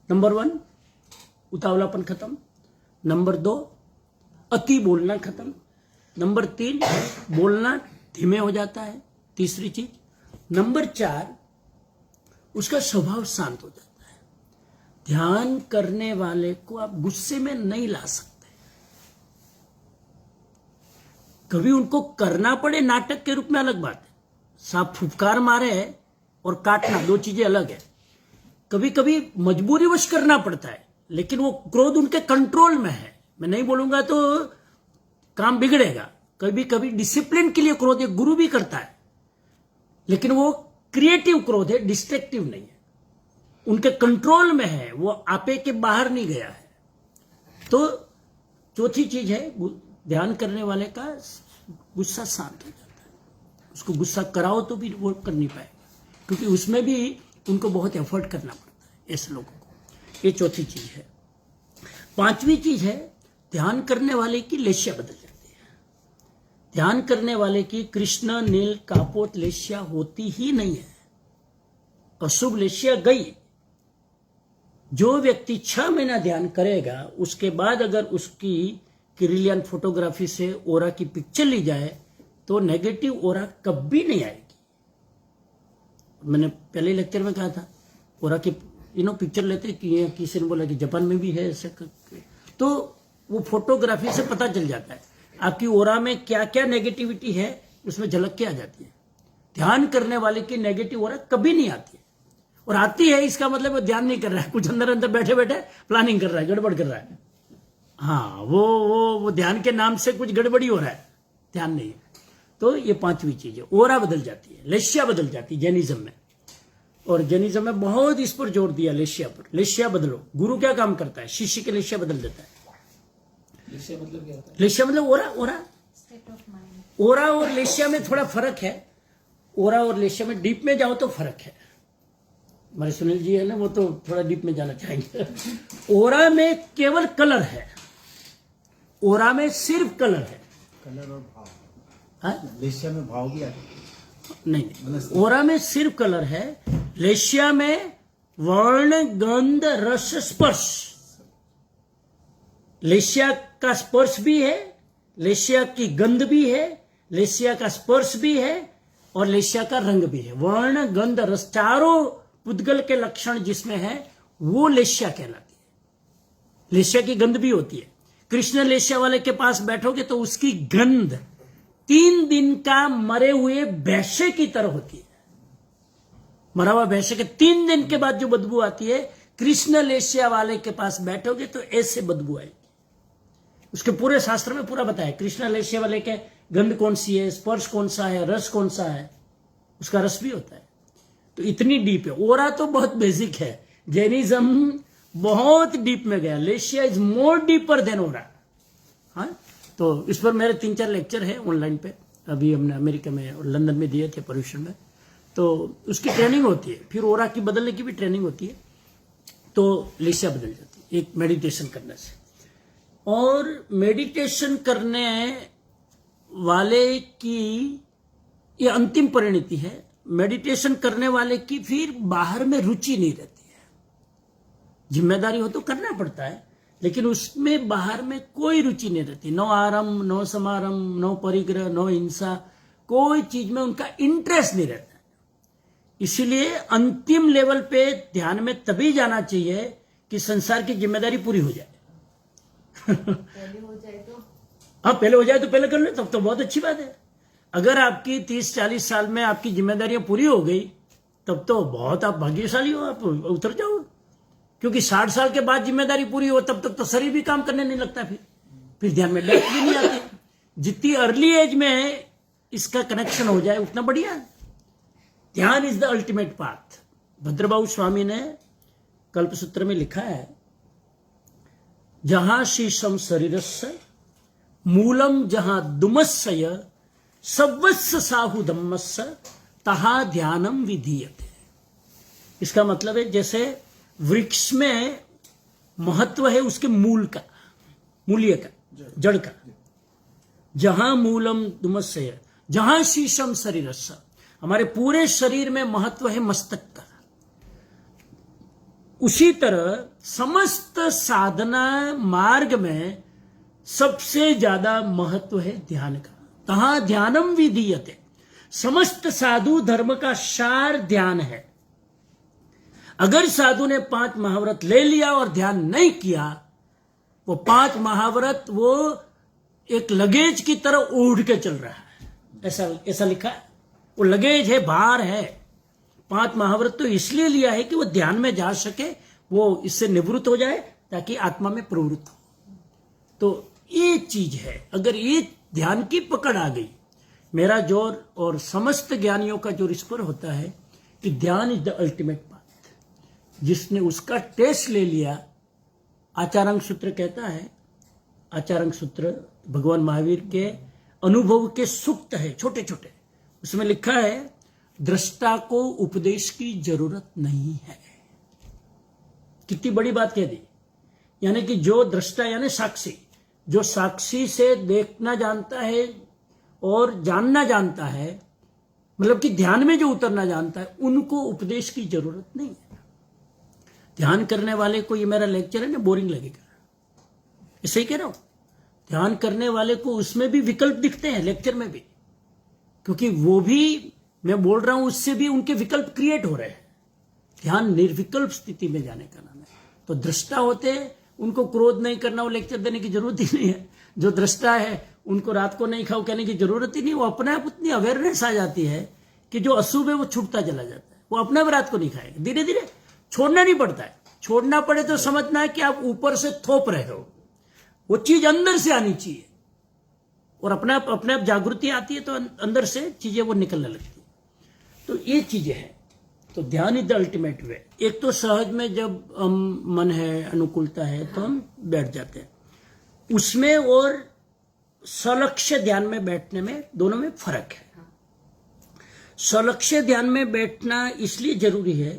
नंबर 1 उतावलापन खत्म, नंबर 2 अति बोलना खत्म, नंबर 3 बोलना धीमे हो जाता है, तीसरी चीज। नंबर 4 उसका स्वभाव शांत हो जाता है। ध्यान करने वाले को आप गुस्से में नहीं ला सकते। कभी उनको करना पड़े नाटक के रूप में अलग बात है, सांप फुफकार मारे और काटना 2 चीजें अलग है। कभी कभी मजबूरीवश करना पड़ता है, लेकिन वो क्रोध उनके कंट्रोल में है, मैं नहीं बोलूंगा तो काम बिगड़ेगा। कभी कभी डिसिप्लिन के लिए क्रोध एक गुरु भी करता है, लेकिन वो क्रिएटिव क्रोध है, डिस्ट्रक्टिव नहीं है, उनके कंट्रोल में है, वो आपे के बाहर नहीं गया है। तो चौथी चीज है, ध्यान करने वाले का गुस्सा शांत हो जाता है। उसको गुस्सा कराओ तो भी वो कर नहीं पाएगा, क्योंकि उसमें भी उनको बहुत एफर्ट करना पड़ता है ऐसे लोगों को। ये चौथी चीज है। पांचवी चीज है, ध्यान करने वाले की लेश्या बदल जाती है। ध्यान करने वाले की कृष्ण, नील, कापोत लेश्या होती ही नहीं है। अशुभ लेश्या गई। जो व्यक्ति 6 महीना ध्यान करेगा, उसके बाद अगर उसकी किरिलियन फोटोग्राफी से ओरा की पिक्चर ली जाए तो नेगेटिव ओरा कभी नहीं आएगी। मैंने पहले लेक्चर में कहा था, ओरा की पिक्चर लेते कि किसी ने बोला कि जापान में भी है ऐसे, तो वो फोटोग्राफी से पता चल जाता है आपकी ओरा में क्या क्या नेगेटिविटी है, उसमें झलक के आ जाती है। ध्यान करने वाले की नेगेटिव ओरा कभी नहीं आती है, और आती है इसका मतलब वो ध्यान नहीं कर रहा है, कुछ अंदर अंदर बैठे बैठे प्लानिंग कर रहा है, गड़बड़ कर रहा है। हाँ, वो ध्यान के नाम से कुछ गड़बड़ी हो रहा है, ध्यान नहीं है। तो ये पांचवी चीज है, ओरा बदल जाती है, लेश्या बदल जाती है जैनिज्म में। और जैनिज्म में बहुत इस पर जोर दिया, लेश्या पर। लेश्या बदलो। गुरु क्या काम करता है? शिष्य के लेश्या बदल देता है। लेश्या मतलब क्या होता है? लेश्या मतलब ओरा और लेश्या में थोड़ा फर्क है। ओरा और लेश्या में डीप में जाओ तो फर्क है। हमारे सुनील जी है ना, वो तो थोड़ा डीप में जाना चाहेंगे। ओरा में केवल कलर है, ओरा में सिर्फ कलर है। कलर और भाव। हाँ? लेश्या में भाव भी आता है? नहीं, ओरा में सिर्फ कलर है। लेश्या में वर्ण, गंध, रस, स्पर्श। लेश्या का स्पर्श भी है, लेश्या की गंध भी है, लेश्या का स्पर्श भी है, और लेश्या का रंग भी है। वर्ण, गंध, रस, चारों पुद्गल के लक्षण जिसमें है वो लेश्या कहलाती है। लेश्या की गंध भी होती है। कृष्ण लेश्या वाले के पास बैठोगे तो उसकी गंध 3 दिन का मरे हुए भैंसे की तरह होती है। मरा हुआ भैंसे के 3 दिन के बाद जो बदबू आती है, कृष्ण लेश्या वाले के पास बैठोगे तो ऐसे बदबू आएगी। उसके पूरे शास्त्र में पूरा बताया, कृष्ण लेश्या वाले के गंध कौन सी है, स्पर्श कौन सा है, रस कौन सा है, उसका रस भी होता है। तो इतनी डीप है। ओरा तो बहुत बेसिक है, जैनिज्म बहुत डीप में गया। लेश्या इज मोर डीपर देन ओरा। हाँ, तो इस पर मेरे 3-4 लेक्चर है ऑनलाइन पे, अभी हमने अमेरिका में और लंदन में दिए थे, पर्यूषण में। तो उसकी ट्रेनिंग होती है, फिर ओरा की बदलने की भी ट्रेनिंग होती है। तो लेश्या बदल जाती है एक मेडिटेशन करने से। और मेडिटेशन करने वाले की ये अंतिम परिणति है। मेडिटेशन करने वाले की फिर बाहर में रुचि नहीं रहती है। जिम्मेदारी हो तो करना पड़ता है, लेकिन उसमें बाहर में कोई रुचि नहीं रहती। नो आरंभ, नो समारंभ, नो परिग्रह, नो हिंसा, कोई चीज में उनका इंटरेस्ट नहीं रहता है। इसीलिए अंतिम लेवल पे ध्यान में तभी जाना चाहिए कि संसार की जिम्मेदारी पूरी हो जाए। पहले हो जाए तो हाँ, पहले हो जाए तो पहले कर लो, तब तो बहुत अच्छी बात है। अगर आपकी 30-40 साल में आपकी जिम्मेदारियां पूरी हो गई, तब तो बहुत आप भाग्यशाली हो, आप उतर जाओ। क्योंकि 60 साल के बाद जिम्मेदारी पूरी हो, तब तक तो शरीर भी काम करने नहीं लगता, फिर ध्यान में डेथ भी नहीं आती। जितनी अर्ली एज में इसका कनेक्शन हो जाए उतना बढ़िया है। Dhyan is the ultimate path. Bhadrabahu Swami ने कल्पसूत्र में लिखा है, जहां शीशम शरीरस्य मूलम जहां दुमस्सय सवस्य साहु धम्मस्य तहा ध्यानम विधीयते। इसका मतलब है जैसे वृक्ष में महत्व है उसके मूल का, मूल्य का, जड़ का। जहां मूलम दुमस्सय, जहां शीशम शरीरस्य, हमारे पूरे शरीर में महत्व है मस्तक का। उसी तरह समस्त साधना मार्ग में सबसे ज्यादा महत्व है ध्यान का। तहां ध्यानम विधीयते। समस्त साधु धर्म का सार ध्यान है। अगर साधु ने 5 महाव्रत ले लिया और ध्यान नहीं किया, वो 5 महाव्रत वो एक लगेज की तरह उड़ के चल रहा है। ऐसा लिखा है। वो लगेज है, भार है। 5 महाव्रत तो इसलिए लिया है कि वो ध्यान में जा सके, वो इससे निवृत्त हो जाए ताकि आत्मा में प्रवृत्त हो। तो ये चीज है। अगर ये ध्यान की पकड़ आ गई मेरा जोर और समस्त ज्ञानियों का जोर इस पर होता है कि ध्यान इज द अल्टीमेट बात। जिसने उसका टेस्ट ले लिया, आचारांग सूत्र कहता है, आचारांग सूत्र भगवान महावीर के अनुभव के सूक्त है, छोटे छोटे, उसमें लिखा है दृष्टा को उपदेश की जरूरत नहीं है। कितनी बड़ी बात कह दी। यानी कि जो दृष्टा यानी साक्षी, जो साक्षी से देखना जानता है और जानना जानता है, मतलब कि ध्यान में जो उतरना जानता है, उनको उपदेश की जरूरत नहीं है। ध्यान करने वाले को ये मेरा लेक्चर है ना बोरिंग लगेगा, इसे ही कह रहा हूं। ध्यान करने वाले को उसमें भी विकल्प दिखते हैं, लेक्चर में भी, क्योंकि वो भी मैं बोल रहा हूं उससे भी उनके विकल्प क्रिएट हो रहे हैं। ध्यान निर्विकल्प स्थिति में जाने का नाम है। तो दृष्टा होते हैं, उनको क्रोध नहीं करना, वो लेक्चर देने की जरूरत ही नहीं है। जो दृष्टा है उनको रात को नहीं खाओ कहने की जरूरत ही नहीं। वो अपने आप उतनी अवेयरनेस आ जाती है कि जो अशुभ है वो छूटता चला जाता है। वो अपने आप रात को नहीं खाएगा, धीरे धीरे छोड़ना नहीं पड़ता है। छोड़ना पड़े तो समझना है कि आप ऊपर से थोप रहे हो, वो चीज अंदर से आनी चाहिए, और अपने आप जागृति आती है तो अंदर से चीजें वो निकलने लगती है। तो ये चीजें हैं। तो ध्यान इज द अल्टीमेट वे। एक तो सहज में जब हम मन है, अनुकूलता है, तो हम बैठ जाते हैं उसमें, और सलक्ष्य ध्यान में बैठने में, दोनों में फर्क है। सलक्ष्य ध्यान में बैठना इसलिए जरूरी है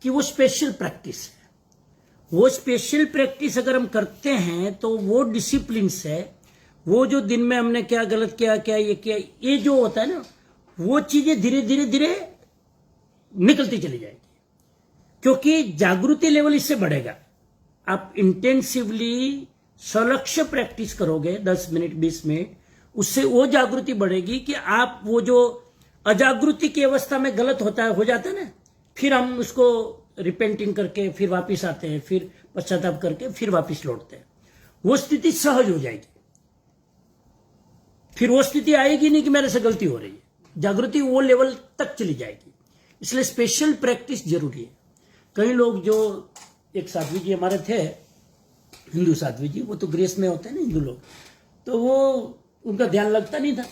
कि वो स्पेशल प्रैक्टिस है। वो स्पेशल प्रैक्टिस अगर हम करते हैं तो वो डिसिप्लिन है। वो जो दिन में हमने क्या गलत किया, क्या ये किया, ये जो होता है ना, वो चीजें धीरे धीरे धीरे निकलती चली जाएगी, क्योंकि जागृति लेवल इससे बढ़ेगा। आप इंटेंसिवली सलक्ष्य प्रैक्टिस करोगे 10 मिनट 20 मिनट, उससे वो जागृति बढ़ेगी कि आप वो जो अजागृति की अवस्था में गलत होता है, हो जाता है ना, फिर हम उसको रिपेंटिंग करके फिर वापिस आते हैं, फिर पश्चाताप करके फिर वापिस लौटते हैं। वो स्थिति सहज हो जाएगी। फिर वो स्थिति आएगी नहीं कि मेरे से गलती हो रही है। जागृति वो लेवल तक चली जाएगी। इसलिए स्पेशल प्रैक्टिस जरूरी है। कई लोग, जो एक साध्वी जी हमारे थे, हिंदू साध्वी जी, वो तो ग्रेस में होते हैं ना हिंदू लोग, तो वो उनका ध्यान लगता नहीं था,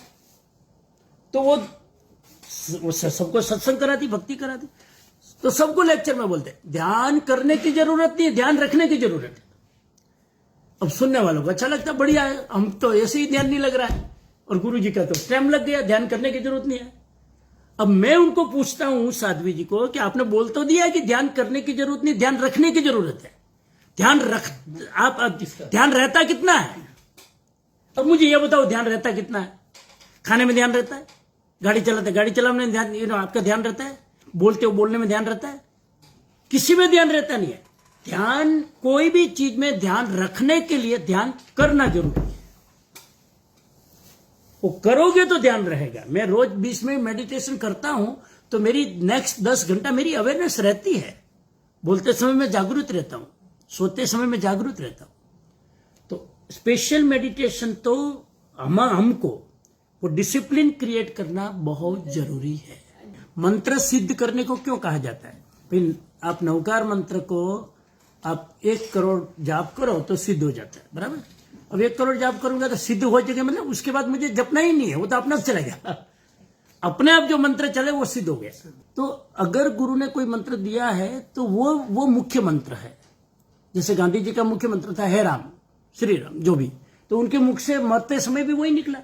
तो वो सबको सत्संग कराती, भक्ति कराती, तो सबको लेक्चर में बोलते ध्यान करने की जरूरत नहीं है, ध्यान रखने की जरूरत है। अब सुनने वालों को अच्छा लगता, बढ़िया है, हम तो ऐसे ही ध्यान नहीं लग रहा है, और गुरु जी का तो टाइम लग गया, ध्यान करने की जरूरत नहीं है। अब मैं उनको पूछता हूं साध्वी जी को कि आपने बोल तो दिया कि ध्यान करने की जरूरत नहीं, ध्यान रखने की जरूरत है। ध्यान रख, आप ध्यान रहता कितना है? अब मुझे यह बताओ, ध्यान रहता कितना है? खाने में ध्यान रहता है, गाड़ी चलाते गाड़ी चलाने में ध्यान, आपका ध्यान रहता है, बोलते हो बोलने में ध्यान रहता है, किसी में ध्यान रहता नहीं है। ध्यान, कोई भी चीज में ध्यान रखने के लिए ध्यान करना जरूरी है। वो करोगे तो ध्यान रहेगा। मैं रोज 20 मिनट मेडिटेशन करता हूं तो मेरी नेक्स्ट 10 घंटा मेरी अवेयरनेस रहती है। बोलते समय में जागरूक रहता हूं, सोते समय में जागरूक रहता हूं। तो स्पेशल मेडिटेशन तो हमको वो डिसिप्लिन क्रिएट करना बहुत जरूरी है। मंत्र सिद्ध करने को क्यों कहा जाता है? फिर आप नवकार मंत्र को आप 1 करोड़ जाप करो तो सिद्ध हो जाता है, बराबर। अब 1 करोड़ जाप करूंगा तो सिद्ध हो जाएगा, मतलब उसके बाद मुझे जपना ही नहीं है, वो तो अपने आप चलेगा। अपने आप जो मंत्र चले वो सिद्ध हो गया। तो अगर गुरु ने कोई मंत्र दिया है तो वो मुख्य मंत्र है। जैसे गांधी जी का मुख्य मंत्र था, हे राम, श्री राम, जो भी, तो उनके मुख से मरते समय भी वही निकला,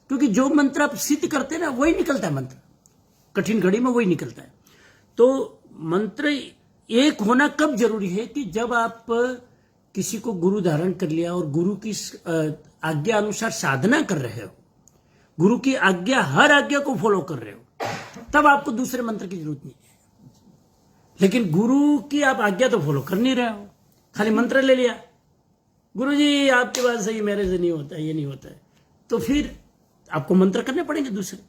क्योंकि जो मंत्र आप सिद्ध करते हैं ना वही निकलता है। मंत्र कठिन घड़ी में वही निकलता है। तो मंत्र एक होना कब जरूरी है कि जब आप किसी को गुरु धारण कर लिया और गुरु की आज्ञा अनुसार साधना कर रहे हो, गुरु की आज्ञा, हर आज्ञा को फॉलो कर रहे हो, तब आपको दूसरे मंत्र की जरूरत नहीं है। लेकिन गुरु की आप आज्ञा तो फॉलो कर नहीं रहे हो, खाली मंत्र ले लिया, गुरु जी आपके बात सही, मेरे से नहीं होता है, ये नहीं होता है, तो फिर आपको मंत्र करने पड़ेंगे दूसरे।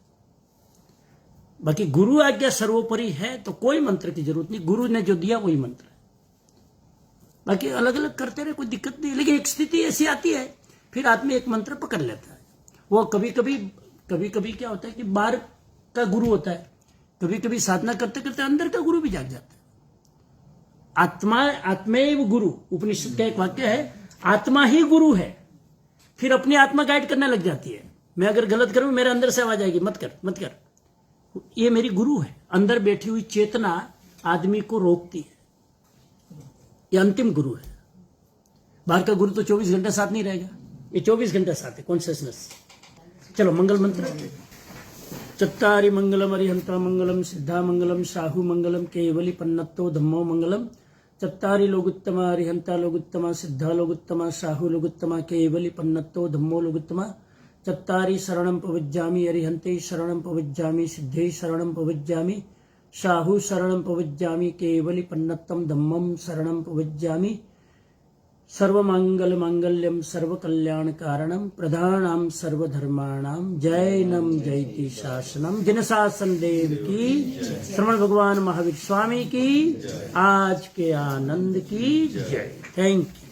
बाकी गुरु आज्ञा सर्वोपरि है तो कोई मंत्र की जरूरत नहीं, गुरु ने जो दिया वही मंत्र है। बाकी अलग अलग करते रहे, कोई दिक्कत नहीं। लेकिन एक स्थिति ऐसी आती है, फिर आदमी एक मंत्र पकड़ लेता है। वो कभी कभी क्या होता है कि बाहर का गुरु होता है, कभी कभी साधना करते करते अंदर का गुरु भी जाग जाता है। आत्मेव गुरु, उपनिषद का एक वाक्य है, आत्मा ही गुरु है। फिर अपनी आत्मा गाइड करने लग जाती है, मैं अगर गलत करूं मेरे अंदर से आवाज आएगी, मत कर मत कर। ये मेरी गुरु है, अंदर बैठी हुई चेतना आदमी को रोकती है। ये अंतिम गुरु है। बाहर का गुरु तो 24 घंटे साथ नहीं रहेगा, ये 24 घंटे साथ है कॉन्शियसनेस। चलो मंगल मंत्र। चत्तारि मंगलम अरिहंता मंगलम सिद्धा मंगलम साहु मंगलम केवली पन्नत्तो धम्मो मंगलम। चत्तारि लोगुत्तमा अरिहंता लोगुत्तमा सिद्धा लोगुत्तमा साहु लोगुत्तमा केवली पन्नत्तो धम्मो लोगुत्तमा। चत्तारि शरणं पवज्जामि अरिहन्ते शरणं पवज्जामि सिद्धे शरणं पवज्जामि साहु शरणं पवज्जामि केवली पन्नत्तं धम्मं शरणं पवज्जामि। सर्वमंगल मांगल्यम सर्वकल्याण कारणम प्रधानाम सर्वधर्माणाम जैनम जयति शासनम। जिन शासन देव की, श्रवण भगवान महावीर स्वामी की, आज के आनंद की जय। Thank you.